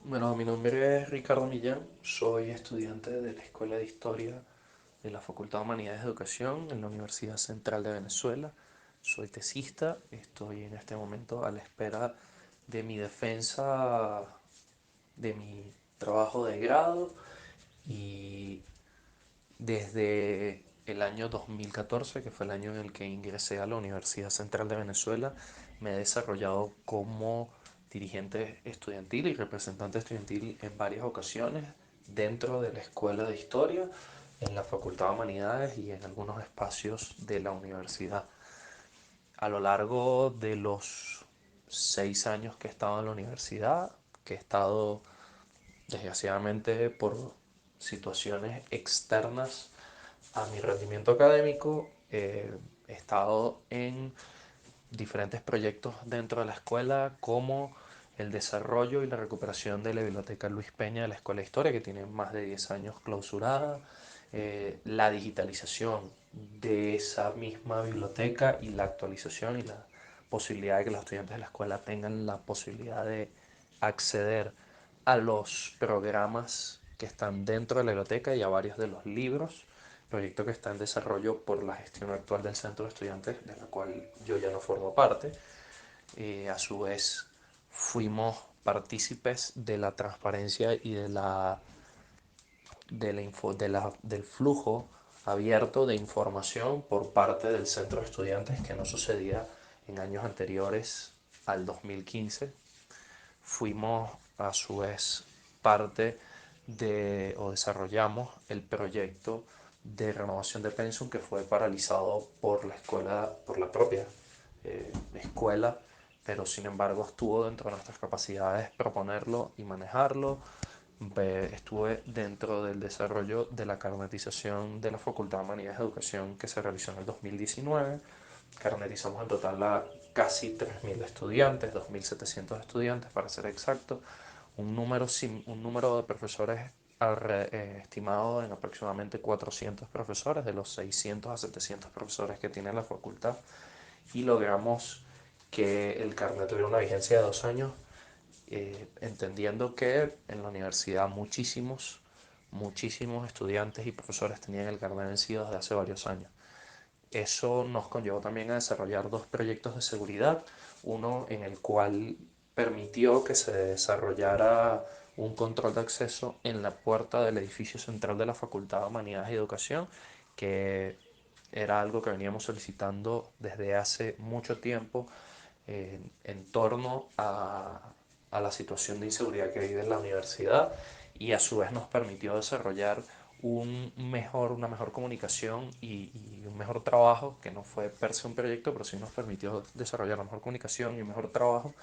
Bueno, mi nombre es Ricardo Millán, soy estudiante de la Escuela de Historia de la Facultad de Humanidades de Educación en la Universidad Central de Venezuela. Soy tesista, estoy en este momento a la espera de mi defensa de mi trabajo de grado y desde el año 2014, que fue el año en el que ingresé a la Universidad Central de Venezuela, me he desarrollado como dirigente estudiantil y representante estudiantil en varias ocasiones dentro de la Escuela de Historia, en la Facultad de Humanidades y en algunos espacios de la universidad. A lo largo de los 6 años que he estado en la universidad, que he estado desgraciadamente por situaciones externas a mi rendimiento académico, he estado en diferentes proyectos dentro de la escuela, como el desarrollo y la recuperación de la Biblioteca Luis Peña de la Escuela de Historia, que tiene más de 10 años clausurada, la digitalización de esa misma biblioteca y la actualización y la posibilidad de que los estudiantes de la escuela tengan la posibilidad de acceder a los programas que están dentro de la biblioteca y a varios de los libros, proyecto que está en desarrollo por la gestión actual del Centro de Estudiantes, de la cual yo ya no formo parte. A su vez, fuimos partícipes de la transparencia y del flujo abierto de información por parte del Centro de Estudiantes, que no sucedía en años anteriores al 2015. Fuimos a su vez parte o desarrollamos el proyecto de renovación de pensum, que fue paralizado por la escuela, por la propia escuela, pero sin embargo estuvo dentro de nuestras capacidades proponerlo y manejarlo. Estuve dentro del desarrollo de la carnetización de la Facultad de Humanidades de Educación, que se realizó en el 2019. Carnetizamos en total a casi 3.000 estudiantes, 2.700 estudiantes para ser exacto, un número de profesores estimado en aproximadamente 400 profesores, de los 600 a 700 profesores que tiene la facultad, y logramos que el carnet tuviera una vigencia de 2 años, entendiendo que en la universidad muchísimos estudiantes y profesores tenían el carnet vencido desde hace varios años. Eso nos conllevó también a desarrollar dos proyectos de seguridad, uno en el cual permitió que se desarrollara un control de acceso en la puerta del edificio central de la Facultad de Humanidades y Educación, que era algo que veníamos solicitando desde hace mucho tiempo, en torno a la situación de inseguridad que vive en la universidad, y a su vez nos permitió desarrollar una mejor comunicación y un mejor trabajo, que no fue per se un proyecto, pero sí nos permitió desarrollar una mejor comunicación y un mejor trabajo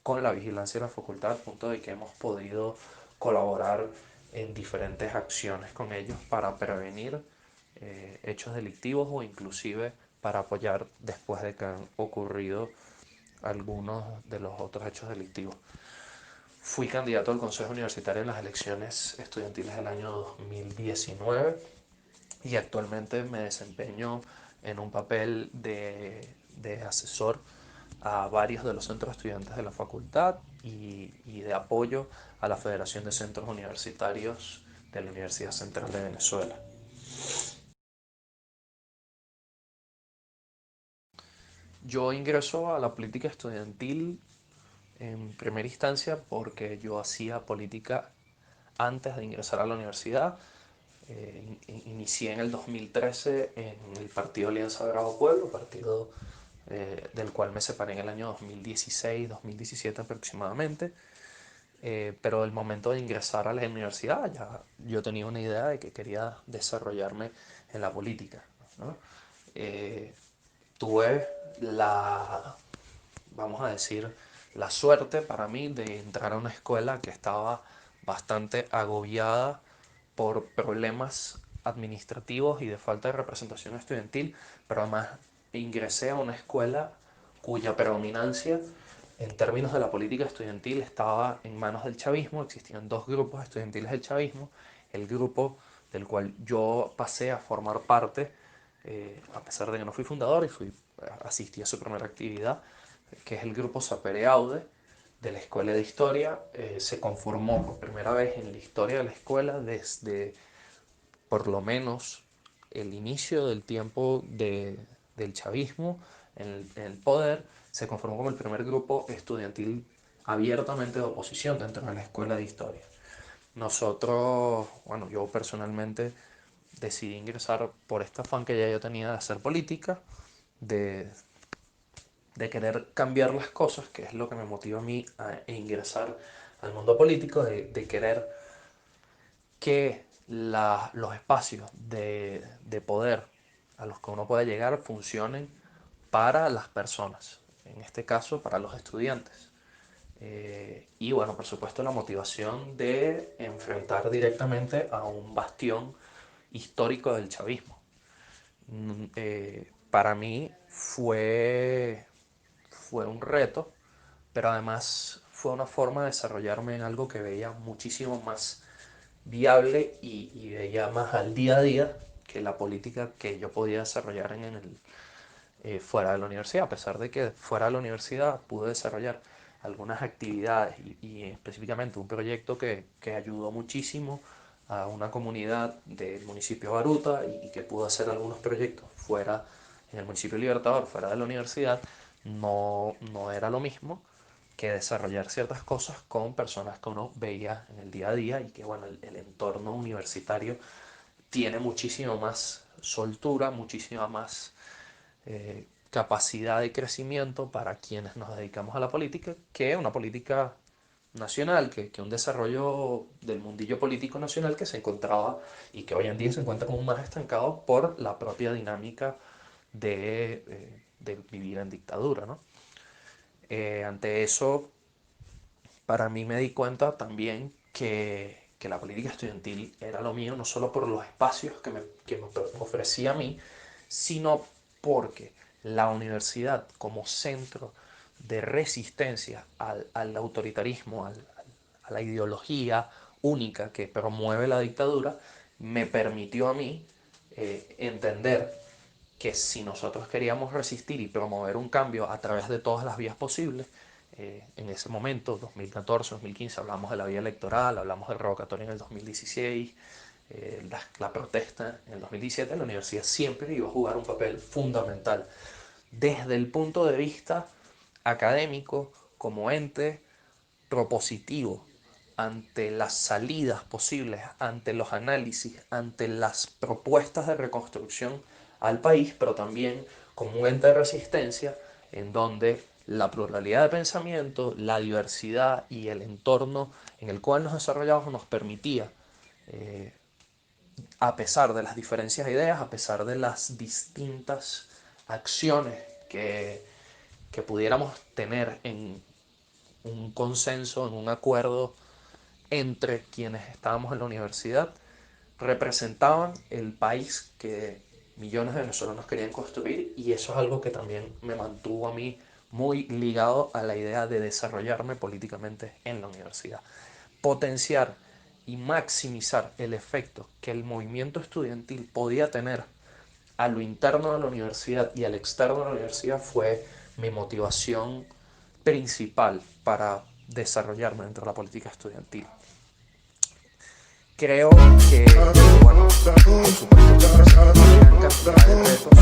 con la vigilancia de la facultad, al punto de que hemos podido colaborar en diferentes acciones con ellos para prevenir hechos delictivos, o inclusive para apoyar después de que han ocurrido algunos de los otros hechos delictivos. Fui candidato al Consejo Universitario en las elecciones estudiantiles del año 2019 y actualmente me desempeño en un papel de asesor a varios de los centros estudiantes de la facultad y de apoyo a la Federación de Centros Universitarios de la Universidad Central de Venezuela. Yo ingreso a la política estudiantil en primera instancia porque yo hacía política antes de ingresar a la universidad. Inicié en el 2013 en el partido Alianza Sagrado Pueblo, partido del cual me separé en el año 2016-2017 aproximadamente. Pero el momento de ingresar a la universidad ya yo tenía una idea de que quería desarrollarme en la política, ¿no? Eh, Tuve la, vamos a decir, la suerte para mí de entrar a una escuela que estaba bastante agobiada por problemas administrativos y de falta de representación estudiantil, pero además ingresé a una escuela cuya predominancia en términos de la política estudiantil estaba en manos del chavismo. Existían dos grupos estudiantiles del chavismo: el grupo del cual yo pasé a formar parte, a pesar de que no fui fundador y asistí a su primera actividad, que es el grupo Sapere Aude, de la Escuela de Historia. Se conformó por primera vez en la historia de la escuela desde por lo menos el inicio del tiempo del chavismo en el poder. Se conformó como el primer grupo estudiantil abiertamente de oposición dentro de la Escuela de Historia. Nosotros, bueno, yo personalmente decidí ingresar por este afán que ya yo tenía de hacer política, de, de querer cambiar las cosas, que es lo que me motiva a mí a ingresar al mundo político, de querer que los espacios de poder a los que uno puede llegar funcionen para las personas, en este caso para los estudiantes. Y bueno, por supuesto la motivación de enfrentar directamente a un bastión histórico del chavismo. Para mí fue un reto, pero además fue una forma de desarrollarme en algo que veía muchísimo más viable y veía más al día a día que la política que yo podía desarrollar fuera de la universidad. A pesar de que fuera de la universidad pude desarrollar algunas actividades y específicamente un proyecto que ayudó muchísimo a una comunidad del municipio de Baruta y que pudo hacer algunos proyectos fuera en el municipio de Libertador, fuera de la universidad. No era lo mismo que desarrollar ciertas cosas con personas que uno veía en el día a día y que bueno, el entorno universitario tiene muchísimo más soltura, muchísima más capacidad de crecimiento para quienes nos dedicamos a la política que una política nacional, que un desarrollo del mundillo político nacional que se encontraba y que hoy en día se encuentra como más estancado por la propia dinámica de vivir en dictadura, ¿no? Ante eso, para mí me di cuenta también que la política estudiantil era lo mío, no solo por los espacios que me ofrecía a mí, sino porque la universidad como centro de resistencia al autoritarismo, a la ideología única que promueve la dictadura, me permitió a mí entender que si nosotros queríamos resistir y promover un cambio a través de todas las vías posibles, en ese momento, 2014, 2015, hablamos de la vía electoral, hablamos del revocatorio en el 2016, la protesta en el 2017, la universidad siempre iba a jugar un papel fundamental desde el punto de vista académico, como ente propositivo ante las salidas posibles, ante los análisis, ante las propuestas de reconstrucción al país, pero también como un ente de resistencia en donde la pluralidad de pensamiento, la diversidad y el entorno en el cual nos desarrollamos nos permitía, a pesar de las diferencias de ideas, a pesar de las distintas acciones que pudiéramos tener en un consenso, en un acuerdo entre quienes estábamos en la universidad, representaban el país que millones de venezolanos querían construir, y eso es algo que también me mantuvo a mí muy ligado a la idea de desarrollarme políticamente en la universidad. Potenciar y maximizar el efecto que el movimiento estudiantil podía tener a lo interno de la universidad y al externo de la universidad fue mi motivación principal para desarrollarme dentro de la política estudiantil. Creo que, bueno, por supuesto que presentó gran cantidad de retos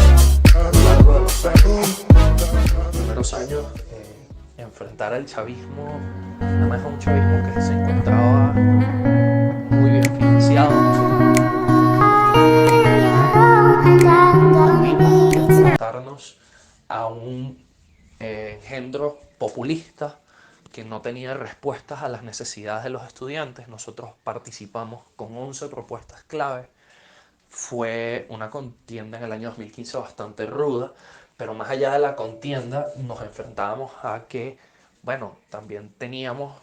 a lo largo de los primeros años. Enfrentar al chavismo, además a un chavismo que se encontraba muy bien financiado, enfrentarnos a un engendro populista que no tenía respuestas a las necesidades de los estudiantes. Nosotros participamos con 11 propuestas clave. Fue una contienda en el año 2015 bastante ruda, pero más allá de la contienda nos enfrentábamos a que, bueno, también teníamos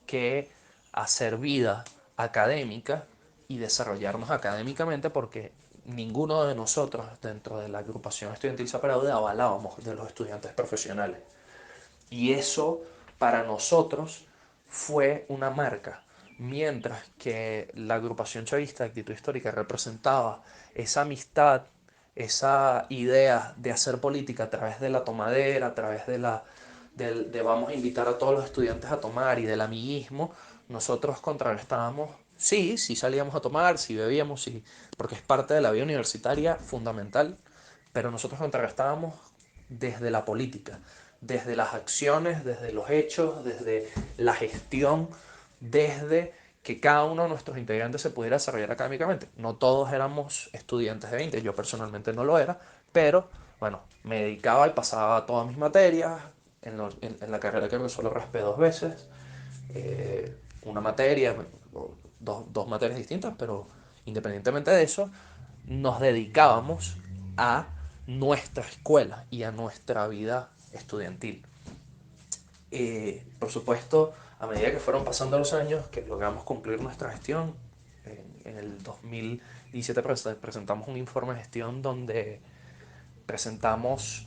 que hacer vida académica y desarrollarnos académicamente, porque ninguno de nosotros dentro de la agrupación estudiantil Zaparaude avalábamos de los estudiantes profesionales. Y eso para nosotros fue una marca. Mientras que la agrupación chavista de Actitud Histórica representaba esa amistad, esa idea de hacer política a través de la tomadera, a través de vamos a invitar a todos los estudiantes a tomar y del amiguismo, nosotros contrarrestábamos, sí salíamos a tomar, sí bebíamos, sí, porque es parte de la vida universitaria fundamental, pero nosotros contrarrestábamos desde la política, desde las acciones, desde los hechos, desde la gestión, desde que cada uno de nuestros integrantes se pudiera desarrollar académicamente. No todos éramos estudiantes de 20, yo personalmente no lo era, pero bueno, me dedicaba y pasaba todas mis materias. En la carrera creo que solo raspé 2 veces, una materia, dos materias distintas, pero independientemente de eso, nos dedicábamos a nuestra escuela y a nuestra vida estudiantil. Por supuesto, a medida que fueron pasando los años, que logramos cumplir nuestra gestión, en el 2017 presentamos un informe de gestión donde presentamos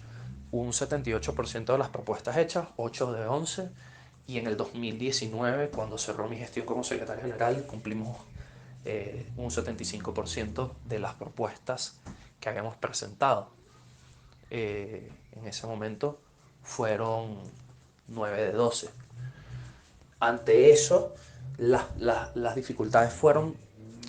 un 78% de las propuestas hechas, 8 de 11, y en el 2019, cuando cerró mi gestión como secretario general, cumplimos un 75% de las propuestas que habíamos presentado. En ese momento fueron 9 de 12. Ante eso, las dificultades fueron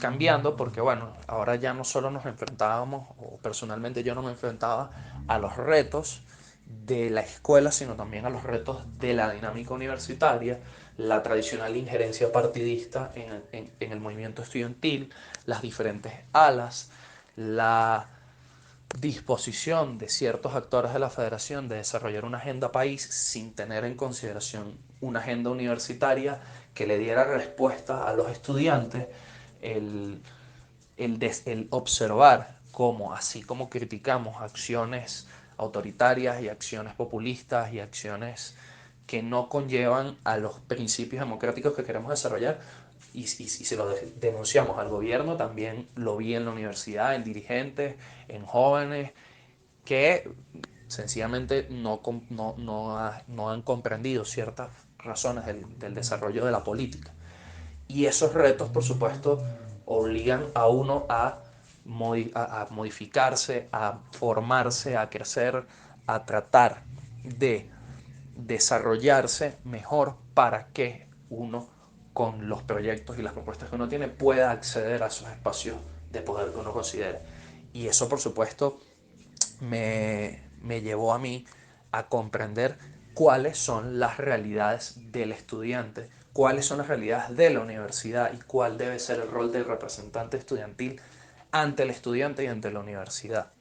cambiando porque, bueno, ahora ya no solo nos enfrentábamos, o personalmente yo no me enfrentaba a los retos de la escuela, sino también a los retos de la dinámica universitaria, la tradicional injerencia partidista en el movimiento estudiantil, las diferentes alas, la disposición de ciertos actores de la federación de desarrollar una agenda país sin tener en consideración una agenda universitaria que le diera respuesta a los estudiantes, el, el observar cómo, así como criticamos acciones autoritarias y acciones populistas y acciones que no conllevan a los principios democráticos que queremos desarrollar, y se lo denunciamos al gobierno, también lo vi en la universidad, en dirigentes, en jóvenes, que sencillamente no han comprendido ciertas razones del desarrollo de la política. Y esos retos, por supuesto, obligan a uno a modificarse, a formarse, a crecer, a tratar de desarrollarse mejor para que uno, con los proyectos y las propuestas que uno tiene, pueda acceder a esos espacios de poder que uno considere. Y eso, por supuesto, me llevó a mí a comprender cuáles son las realidades del estudiante, cuáles son las realidades de la universidad y cuál debe ser el rol del representante estudiantil ante el estudiante y ante la universidad.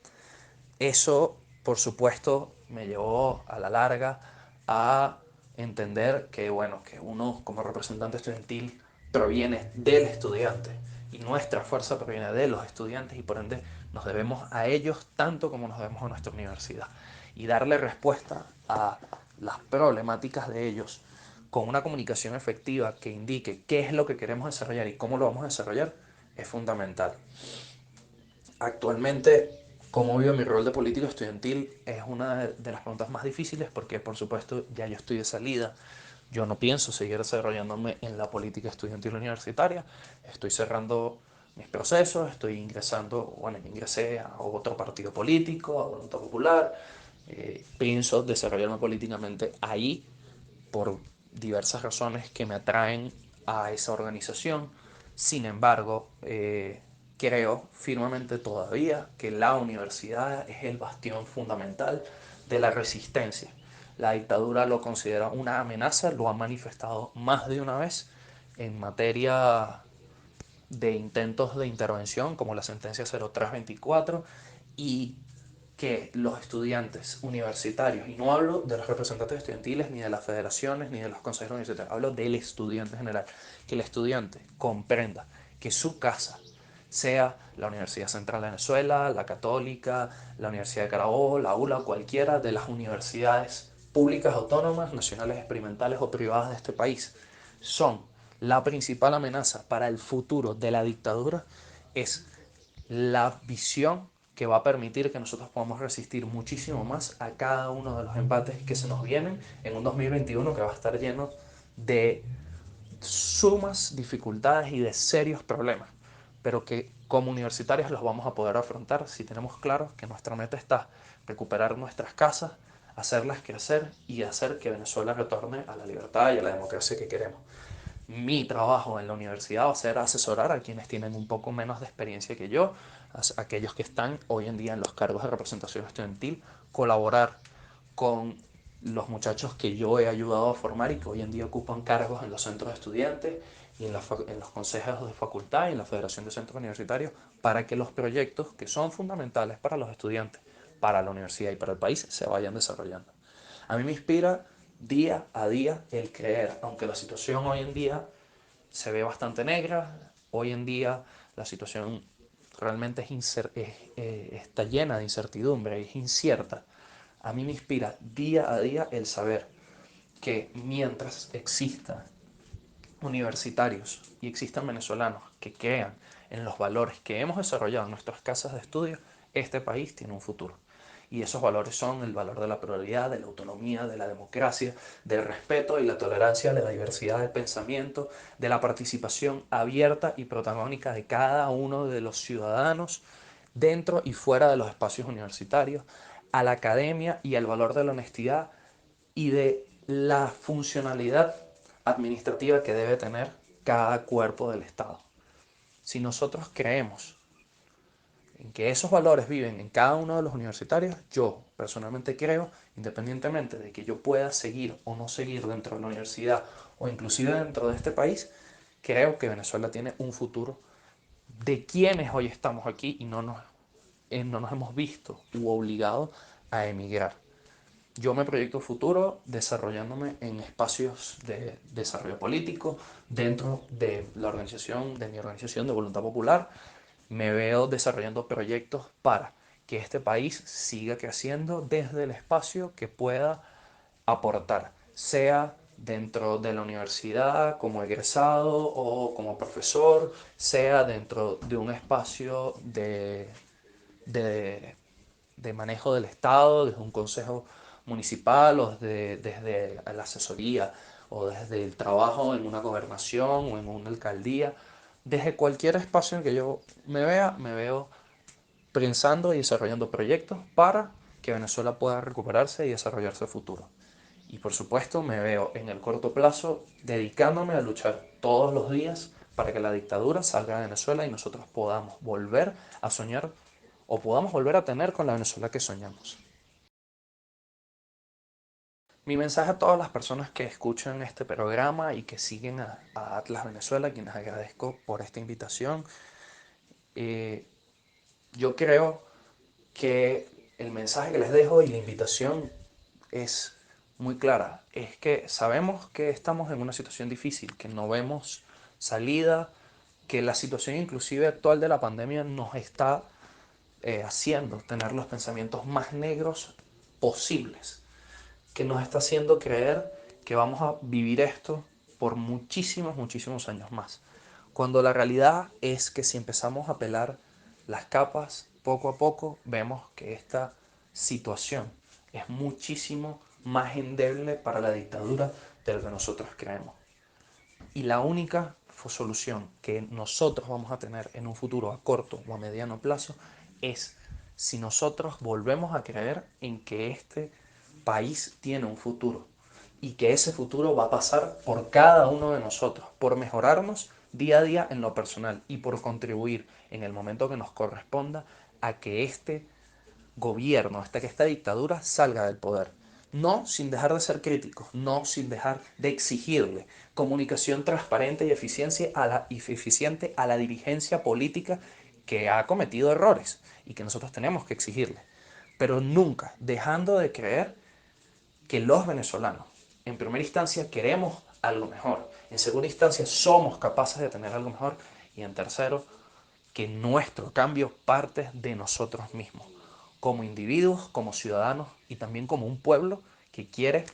Eso, por supuesto, me llevó a la larga a entender que, bueno, que uno como representante estudiantil proviene del estudiante y nuestra fuerza proviene de los estudiantes y por ende nos debemos a ellos tanto como nos debemos a nuestra universidad y darle respuesta a las problemáticas de ellos con una comunicación efectiva que indique qué es lo que queremos desarrollar y cómo lo vamos a desarrollar es fundamental. Actualmente, ¿cómo vivo mi rol de político estudiantil? Es una de las preguntas más difíciles porque, por supuesto, ya yo estoy de salida. Yo no pienso seguir desarrollándome en la política estudiantil universitaria. Estoy cerrando mis procesos, estoy ingresando, bueno, ingresé a otro partido político, a Voluntad Popular. Pienso desarrollarme políticamente ahí por diversas razones que me atraen a esa organización. Sin embargo, creo firmemente todavía que la universidad es el bastión fundamental de la resistencia. La dictadura lo considera una amenaza, lo ha manifestado más de una vez en materia de intentos de intervención, como la sentencia 0324, y que los estudiantes universitarios, y no hablo de los representantes estudiantiles, ni de las federaciones, ni de los consejos universitarios, hablo del estudiante en general, que el estudiante comprenda que su casa, sea la Universidad Central de Venezuela, la Católica, la Universidad de Carabobo, la ULA, cualquiera de las universidades públicas, autónomas, nacionales, experimentales o privadas de este país, son la principal amenaza para el futuro de la dictadura, es la visión que va a permitir que nosotros podamos resistir muchísimo más a cada uno de los embates que se nos vienen en un 2021 que va a estar lleno de sumas dificultades y de serios problemas, pero que como universitarios los vamos a poder afrontar si tenemos claro que nuestra meta está recuperar nuestras casas, hacerlas crecer y hacer que Venezuela retorne a la libertad y a la democracia que queremos. Mi trabajo en la universidad va a ser asesorar a quienes tienen un poco menos de experiencia que yo, a aquellos que están hoy en día en los cargos de representación estudiantil, colaborar con los muchachos que yo he ayudado a formar y que hoy en día ocupan cargos en los centros de estudiantes y en los consejos de facultad y en la Federación de Centros Universitarios para que los proyectos que son fundamentales para los estudiantes, para la universidad y para el país se vayan desarrollando. A mí me inspira día a día el creer, aunque la situación hoy en día se ve bastante negra, hoy en día la situación realmente está llena de incertidumbre, es incierta. A mí me inspira día a día el saber que mientras exista universitarios y existan venezolanos que crean en los valores que hemos desarrollado en nuestras casas de estudio, este país tiene un futuro. Y esos valores son el valor de la pluralidad, de la autonomía, de la democracia, del respeto y la tolerancia, de la diversidad de pensamiento, de la participación abierta y protagónica de cada uno de los ciudadanos dentro y fuera de los espacios universitarios, a la academia y al valor de la honestidad y de la funcionalidad administrativa que debe tener cada cuerpo del Estado. Si nosotros creemos en que esos valores viven en cada uno de los universitarios, yo personalmente creo, independientemente de que yo pueda seguir o no seguir dentro de la universidad o inclusive dentro de este país, creo que Venezuela tiene un futuro de quienes hoy estamos aquí y no nos hemos visto u obligado a emigrar. Yo me proyecto futuro desarrollándome en espacios de desarrollo político dentro de mi organización de Voluntad Popular. Me veo desarrollando proyectos para que este país siga creciendo desde el espacio que pueda aportar, sea dentro de la universidad como egresado o como profesor, sea dentro de un espacio de, de manejo del Estado, desde un consejo municipal o desde la asesoría o desde el trabajo en una gobernación o en una alcaldía. Desde cualquier espacio en que yo me veo pensando y desarrollando proyectos para que Venezuela pueda recuperarse y desarrollarse a futuro. Y por supuesto me veo en el corto plazo dedicándome a luchar todos los días para que la dictadura salga de Venezuela y nosotros podamos volver a soñar o podamos volver a tener con la Venezuela que soñamos. Mi mensaje a todas las personas que escuchan este programa y que siguen a Atlas Venezuela, a quienes agradezco por esta invitación, eh, yo creo que el mensaje que les dejo y la invitación es muy clara. Es que sabemos que estamos en una situación difícil, que no vemos salida, que la situación inclusive actual de la pandemia nos está haciendo tener los pensamientos más negros posibles, que nos está haciendo creer que vamos a vivir esto por muchísimos, muchísimos años más. Cuando la realidad es que si empezamos a pelar las capas poco a poco, vemos que esta situación es muchísimo más endeble para la dictadura de lo que nosotros creemos. Y la única solución que nosotros vamos a tener en un futuro a corto o a mediano plazo es si nosotros volvemos a creer en que este país tiene un futuro y que ese futuro va a pasar por cada uno de nosotros, por mejorarnos día a día en lo personal y por contribuir en el momento que nos corresponda a que este gobierno, hasta que esta dictadura salga del poder. No sin dejar de ser críticos, no sin dejar de exigirle comunicación transparente y eficiente a la dirigencia política que ha cometido errores y que nosotros tenemos que exigirle. Pero nunca dejando de creer que los venezolanos, en primera instancia, queremos algo mejor. En segunda instancia, somos capaces de tener algo mejor. Y en tercero, que nuestro cambio parte de nosotros mismos, como individuos, como ciudadanos y también como un pueblo que quiere